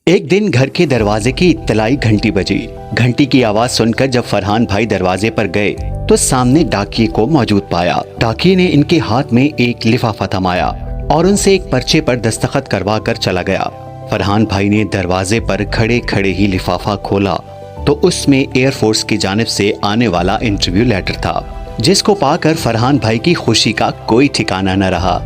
एक दिन घर के दरवाजे की इत्तलाई घंटी बजी। घंटी की आवाज सुनकर जब फरहान भाई दरवाजे पर गए तो सामने डाकिये को मौजूद पाया। डाकिये ने इनके हाथ में एक लिफाफा थमाया और उनसे एक पर्चे पर दस्तखत करवा कर चला गया। फरहान भाई ने दरवाजे पर खड़े खड़े ही लिफाफा खोला तो उसमें एयरफोर्स की जानिब से आने वाला इंटरव्यू लेटर था, जिसको पाकर फरहान भाई की खुशी का कोई ठिकाना न रहा।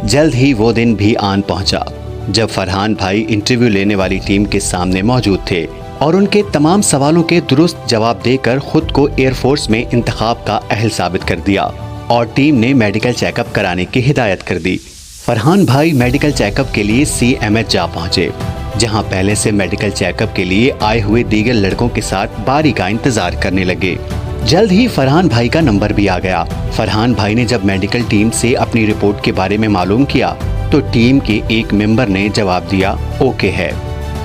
जल्द ही वो दिन भी आन पहुंचा जब फरहान भाई इंटरव्यू लेने वाली टीम के सामने मौजूद थे और उनके तमाम सवालों के दुरुस्त जवाब देकर खुद को एयरफोर्स में इंतखाब का अहल साबित कर दिया और टीम ने मेडिकल चेकअप कराने की हिदायत कर दी। फरहान भाई मेडिकल चेकअप के लिए CMH जा पहुंचे, जहां पहले से मेडिकल चेकअप के लिए आए हुए दीगर लड़कों के साथ बारी का इंतजार करने लगे। जल्द ही फरहान भाई का नंबर भी आ गया। फरहान भाई ने जब मेडिकल टीम से अपनी रिपोर्ट के बारे में मालूम किया तो टीम के एक मेंबर ने जवाब दिया ओके है।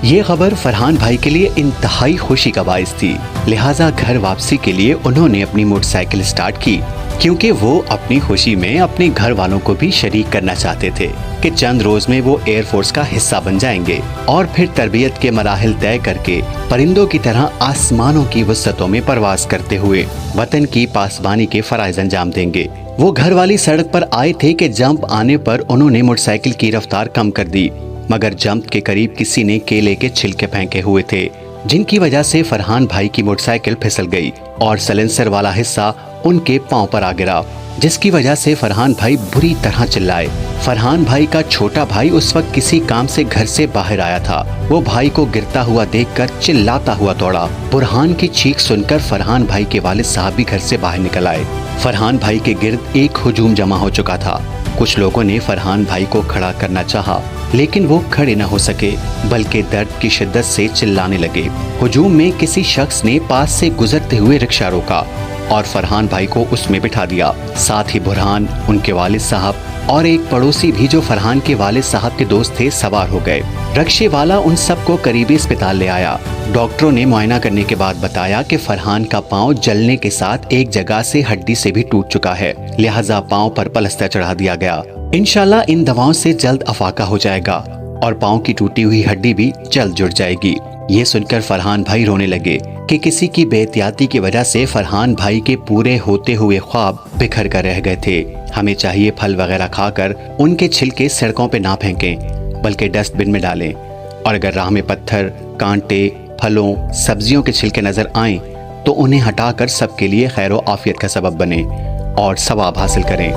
ये खबर फरहान भाई के लिए इंतहाई खुशी का बाइस थी, लिहाजा घर वापसी के लिए उन्होंने अपनी मोटरसाइकिल स्टार्ट की, क्योंकि वो अपनी खुशी में अपने घर वालों को भी शरीक करना चाहते थे कि चंद रोज में वो एयरफोर्स का हिस्सा बन जाएंगे और फिर तरबियत के मराहिल तय करके परिंदों की तरह आसमानों की वसतों में परवाज करते हुए वतन की पासबानी के फराइज अंजाम देंगे। वो घर वाली सड़क पर आए थे कि जंप आने पर उन्होंने मोटरसाइकिल की रफ्तार कम कर दी, मगर जंप के करीब किसी ने केले के छिलके फेंके हुए थे, जिनकी वजह से फरहान भाई की मोटरसाइकिल फिसल गई और सलेंसर वाला हिस्सा उनके पांव पर आ गिरा, जिसकी वजह से फरहान भाई बुरी तरह चिल्लाए। फरहान भाई का छोटा भाई उस वक्त किसी काम से घर से बाहर आया था। वो भाई को गिरता हुआ देखकर चिल्लाता हुआ दौड़ा। बुरहान की चीख सुनकर फरहान भाई के वालिद साहब भी घर से बाहर निकल आए। फरहान भाई के गिर्द एक हुजूम जमा हो चुका था। कुछ लोगों ने फरहान भाई को खड़ा करना चाहा, लेकिन वो खड़े न हो सके, बल्कि दर्द की शिद्दत से चिल्लाने लगे। हुजूम में किसी शख्स ने पास से गुजरते हुए रिक्शा रोका और फरहान भाई को उसमें बिठा दिया। साथ ही बुरहान, उनके वालिद साहब और एक पड़ोसी भी जो फरहान के वालिद साहब के दोस्त थे सवार हो गए। रिक्शे वाला उन सबको करीबी अस्पताल ले आया। डॉक्टरों ने मुआयना करने के बाद बताया कि फरहान का पांव जलने के साथ एक जगह से हड्डी से भी टूट चुका है, लिहाजा पांव पर पलस्तर चढ़ा दिया गया। इंशाल्लाह इन दवाओं से जल्द अफाका हो जाएगा और पांव की टूटी हुई हड्डी भी जल्द जुड़ जाएगी। ये सुनकर फरहान भाई रोने लगे कि किसी की बेहतियाती की वजह से फरहान भाई के पूरे होते हुए ख्वाब बिखर कर रह गए थे। हमें चाहिए फल वगैरह खाकर उनके छिलके सड़कों पे ना फेंकें, बल्कि डस्टबिन में डालें, और अगर राह में पत्थर, कांटे, फलों, सब्जियों के छिलके नजर आएं तो उन्हें हटाकर सबके लिए खैर व आफियत का सबब बने और सवाब हासिल करें।